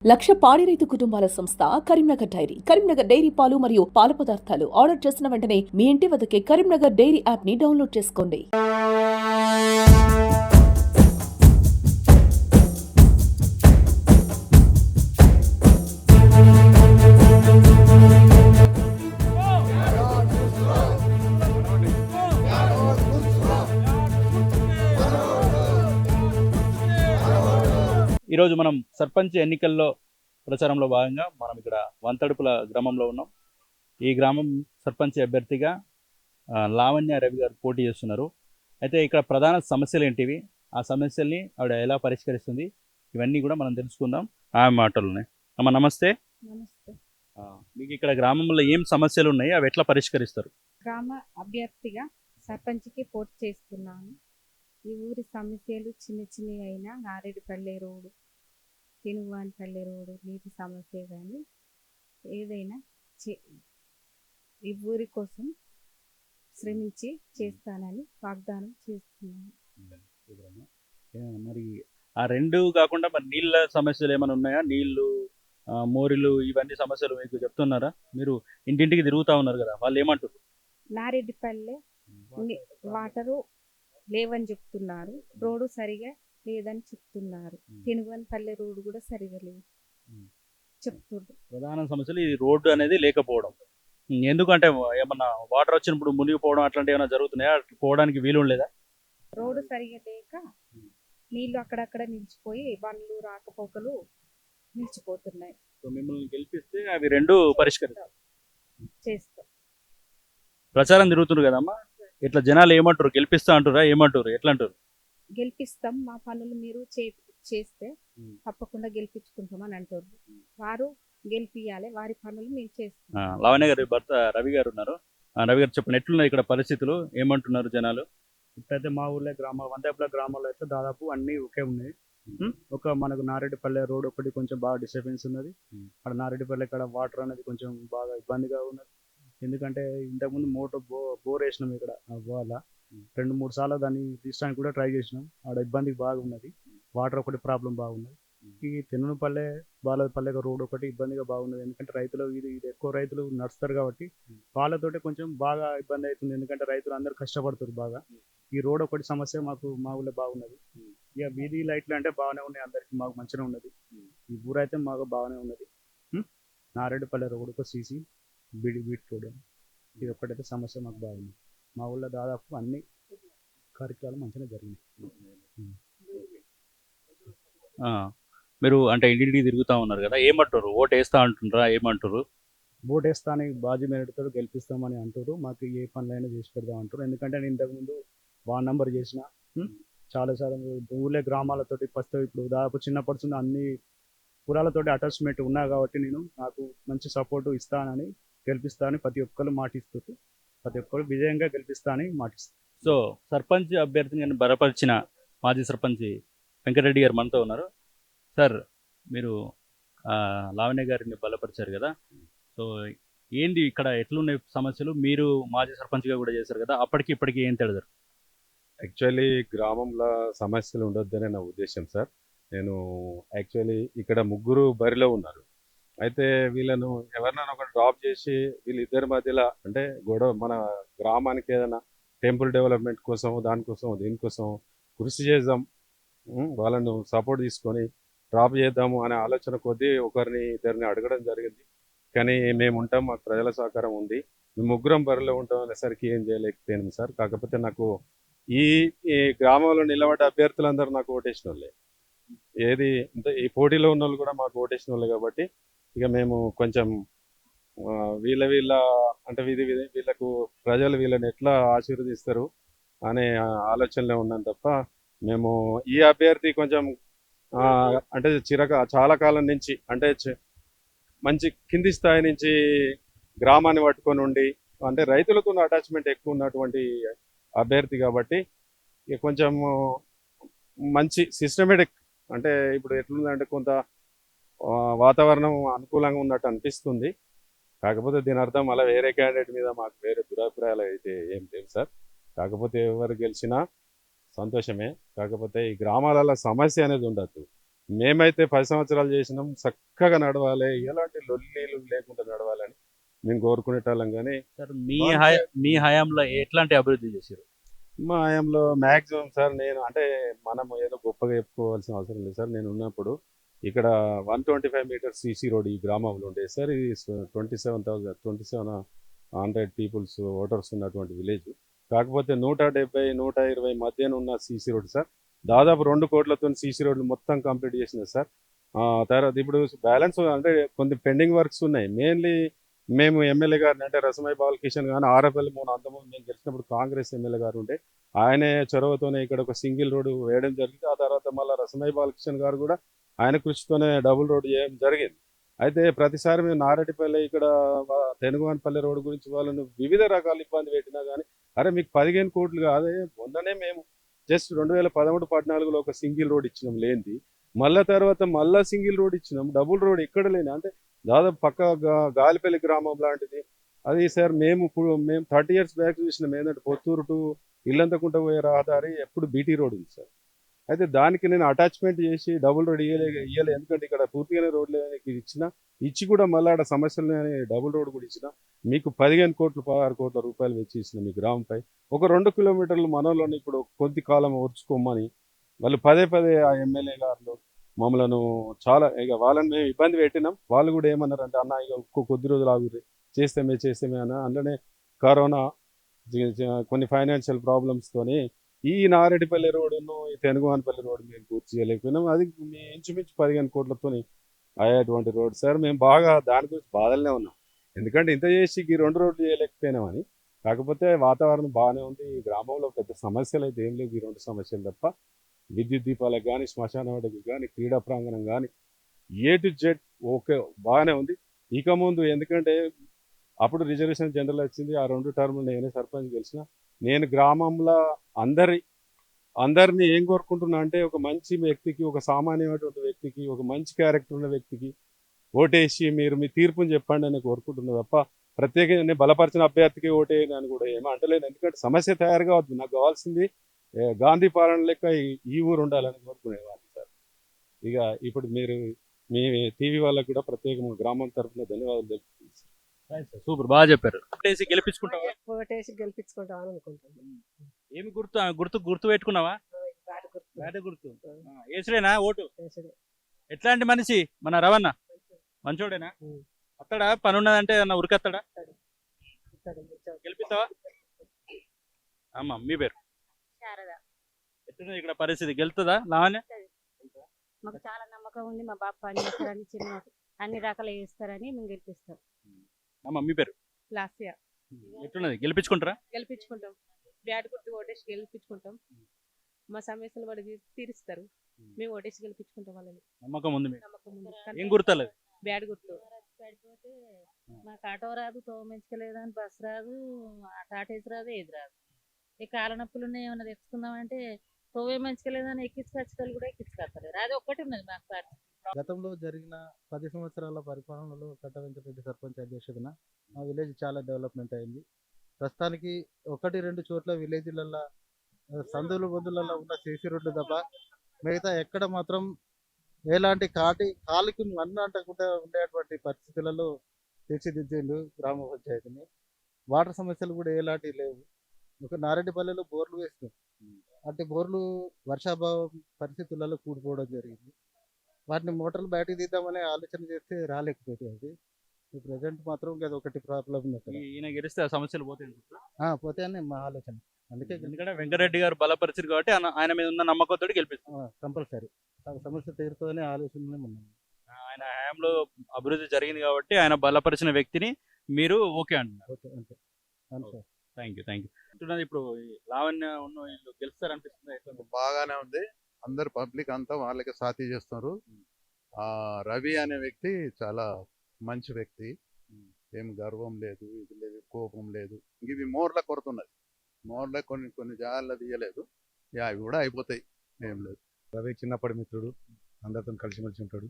లక్ష పాడి రైతు కుటుంబాల సంస్థ కరీంనగర్ డైరీ. కరీంనగర్ డైరీ పాలు మరియు పాల పదార్థాలు ఆర్డర్ చేసిన వెంటనే మీ ఇంటి వద్దకే కరీంనగర్ డైరీ యాప్ ని డౌన్లోడ్ చేసుకోండి. ఈరోజు మనం సర్పంచ్ ఎన్నికల్లో ప్రచారంలో భాగంగా మనం ఇక్కడ వంతడుపుల గ్రామంలో ఉన్నాం. ఈ గ్రామం సర్పంచ్ అభ్యర్థిగా లావణ్య రవి గారు పోటీ చేస్తున్నారు. అయితే ఇక్కడ ప్రధాన సమస్యలు ఏంటివి, ఆ సమస్యల్ని ఆవిడ ఎలా పరిష్కరిస్తుంది, ఇవన్నీ కూడా మనం తెలుసుకుందాం ఆ మాటలున్నాయి. అమ్మ నమస్తే. నమస్తే. మీకు ఇక్కడ గ్రామంలో ఏం సమస్యలు ఉన్నాయి, అవి ఎట్లా పరిష్కరిస్తారు? గ్రామ అభ్యర్థిగా సర్పంచ్కి పోటీ చేస్తున్నాను. ఈ ఊరి సమస్యలు చిన్న చిన్నవి అయినా నారెడ్డిపల్లె రోడ్డు, తెనుగువానిపల్లె రోడ్డు, నీటి సమస్య కానీ ఏదైనా ఈ ఊరి కోసం శ్రమించి చేస్తానని వాగ్దానం చేస్తున్నాను. మరి ఆ రెండు కాకుండా మరి నీళ్ళ సమస్యలు ఏమైనా ఉన్నాయా? నీళ్లు, మోరీలు, ఇవన్నీ సమస్యలు మీకు చెప్తున్నారా? మీరు ఇంటింటికి తిరుగుతూ ఉన్నారు కదా, వాళ్ళు ఏమంటారు? నారెడ్డిపల్లె వాటరు లేవని చెప్తున్నారు, రోడ్డు సరిగా లేదని చెప్తున్నారు, తెనుగువానిపల్లె రోడ్డు కూడా సరిగా లేదు చెప్తున్నారు. ప్రధాన సమస్యలు ఈ రోడ్డు అనేది లేకపోవడం. ఎందుకంటే ఏమన్నా వాటర్ వచ్చినప్పుడు మునిగిపోవడం అట్లాంటివి ఏమైనా జరుగుతున్నాయా? పోవడానికి వీలు లేదా? రోడ్డు సరిగా లేక నీళ్లు అక్కడక్కడ నిలిచిపోయి బండ్లు రాకపోకలు నిలిచిపోతున్నాయి. సో మిమ్మల్ని గెలిపిస్తే అవి రెండు పరిష్కరిస్తాం చేస్తాం. ప్రచారం తిరుగుతున్నారు కదమ్మా, ఇట్లా జనాలు ఏమంటారు? గెలిపిస్తా అంటారా, ఏమంటారు, ఎట్లా అంటారు? గెలిపిస్తాం, మా పనులు మీరు చేస్తే తప్పకుండా గెలిపించుకుంటామని అంటారు. వారు గెలిపియాలి, వారి పనులు మేము చేస్తాం. లావణ్య గారి భర్త రవి గారు ఉన్నారు. రవి గారు చెప్పండి, ఎట్లున్నాయి ఇక్కడ పరిస్థితులు, ఏమంటున్నారు జనాలు? ఇప్పుడైతే మా ఊళ్ళో వందేపుల గ్రామాల్లో అయితే దాదాపు అన్నీ ఒకే ఉన్నాయి. ఒక మనకు నారెడ్డిపల్లె రోడ్ ఒకటి కొంచెం బాగా డిస్టర్బెన్స్ ఉన్నది. అక్కడ నారెడ్డిపల్లె ఇక్కడ వాటర్ అనేది కొంచెం బాగా ఇబ్బందిగా ఉన్నది. ఎందుకంటే ఇంతకుముందు బోర్ వేసినాం ఇక్కడ వాళ్ళ 2-3 సార్లు దాన్ని తీసడానికి కూడా ట్రై చేసినాం. ఆడ ఇబ్బంది బాగా ఉన్నది, వాటర్ ఒకటి ప్రాబ్లం బాగున్నది. ఈ తెనుగుపల్లె బాలపల్లె రోడ్ ఒకటి ఇబ్బందిగా బాగున్నది. ఎందుకంటే రైతులు ఇది ఎక్కువ రైతులు నడుస్తారు కాబట్టి వాళ్ళతోటి కొంచెం బాగా ఇబ్బంది అవుతుంది. ఎందుకంటే రైతులు అందరూ కష్టపడుతారు బాగా. ఈ రోడ్ ఒకటి సమస్య మాకు మా ఊళ్ళో బాగున్నది. ఇక వీధి లైట్లు అంటే బాగానే ఉన్నాయి, అందరికి మాకు మంచిగా ఉన్నది. ఈ ఊరైతే మాకు బాగానే ఉన్నది. నారెడ్డిపల్లె రోడ్ ఒక సీసీ బీట్ రోడ్, ఇది ఒక్కటైతే సమస్య మాకు బాగుంది. మా ఊళ్ళో దాదాపు అన్ని కార్యక్రమాలు మంచిగా జరిగినాయి. మీరు అంటే ఇంటింటికి తిరుగుతూ ఉన్నారు కదా, ఏమంటారు? ఓటు వేస్తా అంటున్నారా, ఏమంటారు? ఓటు వేస్తానికి బాజీ మెరటితో గెలిపిస్తామని అంటారు. మాకు ఏ పనులైనా చేసి పెడదాం అంటారు. ఎందుకంటే నేను ఇంతకుముందు వార్డ్ నెంబర్ చేసిన చాలాసార్లు ఊళ్ళో గ్రామాలతోటి ఫస్ట్ ఇప్పుడు దాదాపు చిన్నప్పటి అన్ని కులాలతోటి అటాచ్మెంట్ ఉన్నా కాబట్టి నాకు మంచి సపోర్టు ఇస్తానని గెలిపిస్తానని ప్రతి ఒక్కరు మాటిస్తారు. ప్రతి ఒక్కరు విజయంగా గెలిపిస్తానని మాటిస్తారు. సో సర్పంచ్ అభ్యర్థిని బలపరిచిన మాజీ సర్పంచ్ వెంకటరెడ్డి గారు మనతో ఉన్నారు. సార్, మీరు లావణ్య గారిని బలపరిచారు కదా, సో ఏంది ఇక్కడ ఎట్లున్నాయి సమస్యలు? మీరు మాజీ సర్పంచ్గా కూడా చేశారు కదా, అప్పటికి ఇప్పటికి ఏం తేడా? యాక్చువల్లీ గ్రామంలో సమస్యలు ఉండొద్దనే నా ఉద్దేశం సార్. నేను యాక్చువల్లీ ఇక్కడ 3 బరిలో ఉన్నారు. అయితే వీళ్ళను ఎవరినైనా ఒక డ్రాప్ చేసి వీళ్ళిద్దరి మధ్యలో అంటే గొడవ, మన గ్రామానికి ఏదైనా టెంపుల్ డెవలప్మెంట్ కోసం దానికోసం దీనికోసం కృషి చేద్దాం, వాళ్ళను సపోర్ట్ తీసుకొని డ్రాప్ చేద్దాము అనే ఆలోచన కొద్దీ ఒకరిని ఇద్దరిని అడగడం జరిగింది. కానీ మేము ఉంటాం, మాకు ప్రజల సహకారం ఉంది, మేము 3 బరిలో ఉంటాం అనేసరికి ఏం చేయలేకపోయాను సార్. కాకపోతే నాకు ఈ గ్రామంలో నిలబడ్డ అభ్యర్థులందరూ నాకు ఓటేసిన వాళ్ళే, ఈ పోటీలో ఉన్న వాళ్ళు కూడా మాకు ఓటేసిన వాళ్ళే. కాబట్టి ఇక మేము కొంచెం వీళ్ళ అంటే వీళ్ళకు ప్రజలు వీళ్ళని ఎట్లా ఆశీర్వదిస్తారు అనే ఆలోచనలో ఉన్నాం తప్ప మేము ఈ అభ్యర్థి కొంచెం అంటే చాలా కాలం నుంచి అంటే మంచి కింది స్థాయి నుంచి గ్రామాన్ని పట్టుకొని ఉండి అంటే రైతులతో అటాచ్మెంట్ ఎక్కువ ఉన్నటువంటి అభ్యర్థి కాబట్టి ఇక కొంచెం మంచి సిస్టమేటిక్ అంటే ఇప్పుడు ఎట్లుందంటే కొంత వాతావరణం అనుకూలంగా ఉన్నట్టు అనిపిస్తుంది. కాకపోతే దీని అర్థం అలా వేరే క్యాండిడేట్ మీద మాకు వేరే దురాభిప్రాయాలు అయితే ఏం లేవు సార్. కాకపోతే ఎవరు గెలిచినా సంతోషమే. కాకపోతే ఈ గ్రామాలలో సమస్య అనేది ఉండద్దు. మేమైతే 10 సంవత్సరాలు చేసినాం, చక్కగా నడవాలి, ఎలాంటి లొల్లీలు లేకుండా నడవాలని మేము కోరుకునేటోళ్ళం. కానీ సార్ మీ హయాంలో ఎట్లాంటి అభివృద్ధి చేశారు? మా హయాంలో మ్యాక్సిమం సార్, నేను అంటే మనం ఏదో గొప్పగా చెప్పుకోవాల్సిన అవసరం లేదు సార్. నేను ఉన్నప్పుడు ఇక్కడ 125 మీటర్స్ సీసీ రోడ్ ఈ గ్రామంలో ఉండేది సార్. ఇది 2700 పీపుల్స్ ఓటర్స్ ఉన్నటువంటి విలేజ్. కాకపోతే 170, 120 మధ్యన ఉన్న సీసీ రోడ్ సార్. దాదాపు 2 కోట్లతో సీసీ రోడ్లు మొత్తం కంప్లీట్ చేసినారు సార్. తర్వాత ఇప్పుడు బ్యాలెన్స్ అంటే కొన్ని పెండింగ్ వర్క్స్ ఉన్నాయి. మెయిన్లీ మేము ఎమ్మెల్యే గారిని అంటే రసమై బాలకిషన్ కానీ ఆర్ఎఫ్ఎల్ అంతకుముందు మేము గెలిచినప్పుడు కాంగ్రెస్ ఎమ్మెల్యే గారు ఉండే, ఆయనే చొరవతోనే ఇక్కడ ఒక సింగిల్ రోడ్డు వేయడం జరిగింది. ఆ తర్వాత మళ్ళీ రసమై బాలకిషన్ గారు కూడా ఆయన కృషితోనే డబుల్ రోడ్ చేయడం జరిగింది. అయితే ప్రతిసారి మేము నారెడ్డిపల్లి ఇక్కడ తెనుగువానిపల్లి రోడ్డు గురించి వాళ్ళను వివిధ రకాల ఇబ్బంది పెట్టినా కానీ, అరే మీకు 15 కోట్లు కాదే, మొన్ననే మేము జస్ట్ 2013-14లో ఒక సింగిల్ రోడ్ ఇచ్చినాం లేనిది, మళ్ళా తర్వాత మళ్ళా సింగిల్ రోడ్ ఇచ్చినాం, డబుల్ రోడ్ ఎక్కడ లేని అంటే దాదాపు పక్క గాలిపల్లి గ్రామం లాంటిది అది సార్. మేము 30 years బ్యాక్ చూసినాం ఏంటంటే పొత్తూరు టు ఇల్లంతకుంట పోయే రహదారి ఎప్పుడు బీటీ రోడ్ ఉంది సార్. అయితే దానికి నేను అటాచ్మెంట్ చేసి డబుల్ రోడ్ ఇయ్యలే, ఎందుకంటే ఇక్కడ పూర్తిగానే రోడ్లు ఇచ్చి కూడా మళ్ళీ ఆడ సమస్యలు డబుల్ రోడ్ కూడా ఇచ్చిన. మీకు 15 కోట్లు 16 కోట్ల రూపాయలు వెచ్చి ఇచ్చిన మీ గ్రామంపై. ఒక 2 కిలోమీటర్లు మనలోని ఇప్పుడు కొద్ది కాలం ఓర్చుకోమని వాళ్ళు పదే పదే ఆ ఎమ్మెల్యే గారు మమ్మలను చాలా ఇక వాళ్ళని మేము ఇబ్బంది పెట్టినాం. వాళ్ళు కూడా ఏమన్నారంటే అన్న ఇక కొద్ది రోజులు ఆగుర్రి, చేస్తేమే అన్న. అందులోనే కరోనా కొన్ని ఫైనాన్షియల్ ప్రాబ్లమ్స్తోని ఈ నారెడ్డిపల్లి రోడ్డును ఈ తెనుగువానిపల్లి రోడ్డు మేము పూర్తి చేయలేకపోయినాం. అది మీ ఇంచుమించు 15 కోట్లతో అయ్యేటువంటి రోడ్ సార్. మేము బాగా దాని గురించి బాధలనే ఉన్నాం, ఎందుకంటే ఇంత చేసి ఈ 2 రోడ్లు చేయలేకపోయినామని. కాకపోతే వాతావరణం బాగానే ఉంది. ఈ గ్రామంలో పెద్ద సమస్యలు అయితే ఏం లేవు, ఈ 2 సమస్యలు తప్ప. విద్యుత్ దీపాలకు కానీ, శ్మశాన వాటికి కానీ, క్రీడా ప్రాంగణం కానీ A to Z ఓకే బాగానే ఉంది. ఇక ముందు ఎందుకంటే అప్పుడు రిజర్వేషన్ జనరల్ వచ్చింది, ఆ 2 టర్ములు నేనే సర్పంచ్ గెలిచిన. నేను గ్రామంలో అందరినీ ఏం కోరుకుంటున్నా అంటే ఒక మంచి వ్యక్తికి, ఒక సామాన్యమైనటువంటి వ్యక్తికి, ఒక మంచి క్యారెక్టర్ ఉన్న వ్యక్తికి ఓటేసి మీరు మీ తీర్పుని చెప్పండి అని కోరుకుంటున్నా తప్ప ప్రత్యేకంగా నేను బలపరిచిన అభ్యర్థికి ఓటేయని అని కూడా ఏమో అంటలేను. ఎందుకంటే సమస్య తయారుగా వద్దు, నాకు కావాల్సింది గాంధీ పాలన లెక్క ఈ ఊరు ఉండాలని కోరుకునేవాడిని సార్. ఇక ఇప్పుడు మీరు మీ టీవీ వాళ్ళకు కూడా ప్రత్యేకంగా గ్రామం తరఫున ధన్యవాదాలు తెలుపుతున్నాను. సూపర్, బాగా చెప్పారు. గెలిపించుకుంటావా? ఓటేసి గెలిపించుకుంటాం అనుకుంటున్నాం. ఏమి గుర్తు పెట్టుకున్నావా? బ్యాట్ గుర్తు వేసుడేనా ఓటు? ఎట్లాంటి మనిషి మన రవణ? మంచోడేనా? అత్తడా పని ఉన్నదంటే అన్న ఉరికత్తాడా? గెలిపిస్తావా? అమ్మ మీ పేరు? ఎట్లున్నది ఇక్కడ పరిస్థితి? గెలుతుందా లావణ్య? మాకు చాలా నమ్మకం ఉంది, మా బాబు పని చేస్తారని, చిన్న అన్ని రకాలు చేస్తారని మేము గెలిపిస్తాం. అమ్మ మీ పేరు? లాస్యా. ఎట్లున్నది? గెలిపించుకుంటారా? గెలిపించుకుంటాం, బ్యాట్ గుర్తు ఓటేసి గెలిపించుకుంటాం. మా సమస్యలు వాడు తీరుస్తారు, మేము ఓటేసి గెలిపించుకుంటాం వాళ్ళని. నమ్మకం ఉంది మీకు? నమ్మకం ఉంది. ఏం గుర్తలేదు? బ్యాట్ గుర్తు. పడిపోతే మాకు ఆటో రాదు, తోమించలేదని బస్సు రాదు, టాటేసి రాదు, ఏది రాదు. ఈ కాళ్ళ నొప్పులు ఉన్నాయి, ఏమైనా తెచ్చుకుందామంటే తోవే మంచిగా ఎక్కించుకొచ్చేటోళ్ళు కూడా ఎక్కించుకొస్తారు. అది ఒక్కటి ఉన్నది మాకు పార్టీ. గతంలో జరిగిన 10 సంవత్సరాల పరిపాలనలో కట్టవెంకటరెడ్డి సర్పంచ్ అధ్యక్షతన మా విలేజ్ చాలా డెవలప్మెంట్ అయింది. ప్రస్తుతానికి 1-2 చోట్ల విలేజ్లలో సందులు బొందులలో ఉన్న సీసీ రోడ్లు తప్ప మిగతా ఎక్కడ మాత్రం ఎలాంటి కాలికి మన్ను అంటకుండా ఉండేటువంటి పరిస్థితులలో తీర్చిదిద్దిండు గ్రామ పంచాయతీని. వాటర్ సమస్యలు కూడా ఎలాంటివి లేవు. ఒక నారెడ్డిపల్లెలో బోర్లు వేసినాం, అంటే బోర్లు వర్షాభావం పరిస్థితులలో కూడిపోవడం జరిగింది. వాటిని మోటార్లు బయటకు తీద్దామనే ఆలోచన చేస్తే రాలేకపోతుంది. ప్రజెంట్ మాత్రం అది ఒకటి ప్రాబ్లం ఉంది అక్కడ. ఈయన గెలిస్తే ఆ సమస్యలు పోతాయి పోతే అని మా ఆలోచన. అందుకే ఎందుకంటే వెంకరెడ్డి గారు బలపరిచారు కాబట్టి ఆయన మీద ఉన్న నమ్మకంతో గెలిపిస్తారు. కంపల్సరీ సమస్య తీరుతుందనే ఆలోచనలో ఉన్నాం. ఆయన హయాంలో అభివృద్ధి జరిగింది కాబట్టి ఆయన బలపరిచిన వ్యక్తిని మీరు ఓకే అంటున్నారు. ఓకే అంతే. అవును సార్. Thank you. ఇప్పుడు ఈ లావణ్య ఉన్న వీళ్ళు గెలుస్తారనిపిస్తుంది. బాగానే ఉంది, అందరు పబ్లిక్ అంతా వాళ్ళకి సాథీ చేస్తున్నారు. రవి అనే వ్యక్తి చాలా మంచి వ్యక్తి, ఏం గర్వం లేదు, ఇది లేదు, కోపం లేదు. ఇవి మోర్ల కొడుతున్నది, మోర్ల కొన్ని జాగాల్లో తీయలేదు, అవి కూడా అయిపోతాయి, ఏం లేదు. రవి చిన్నప్పటి మిత్రుడు, అందరితో కలిసిమెలిసి ఉంటాడు.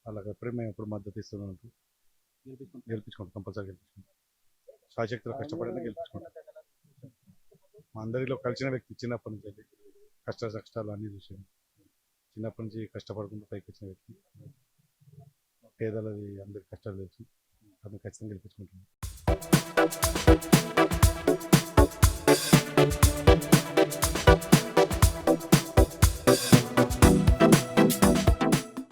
వాళ్ళకి ఎప్పుడు మేము ఎప్పుడు మద్దతు ఇస్తున్నాం. గెలిపించుకుంటాం, కంపల్సరీ గెలిపించుకుంటాం. శాశక్తిలో కష్టపడినా గెలిపించుకుంటాం. మా అందరిలో కలిసిన వ్యక్తి చిన్నప్పటి నుంచి కష్టాలు అన్నీ చూసాను. చిన్నప్పటి నుంచి కష్టపడుకుంటూ పైకి వచ్చిన వ్యక్తి. పేదలది అందరి కష్టాలు తెలుసు. అతను ఖచ్చితంగా గెలిపించుకుంటున్నాను.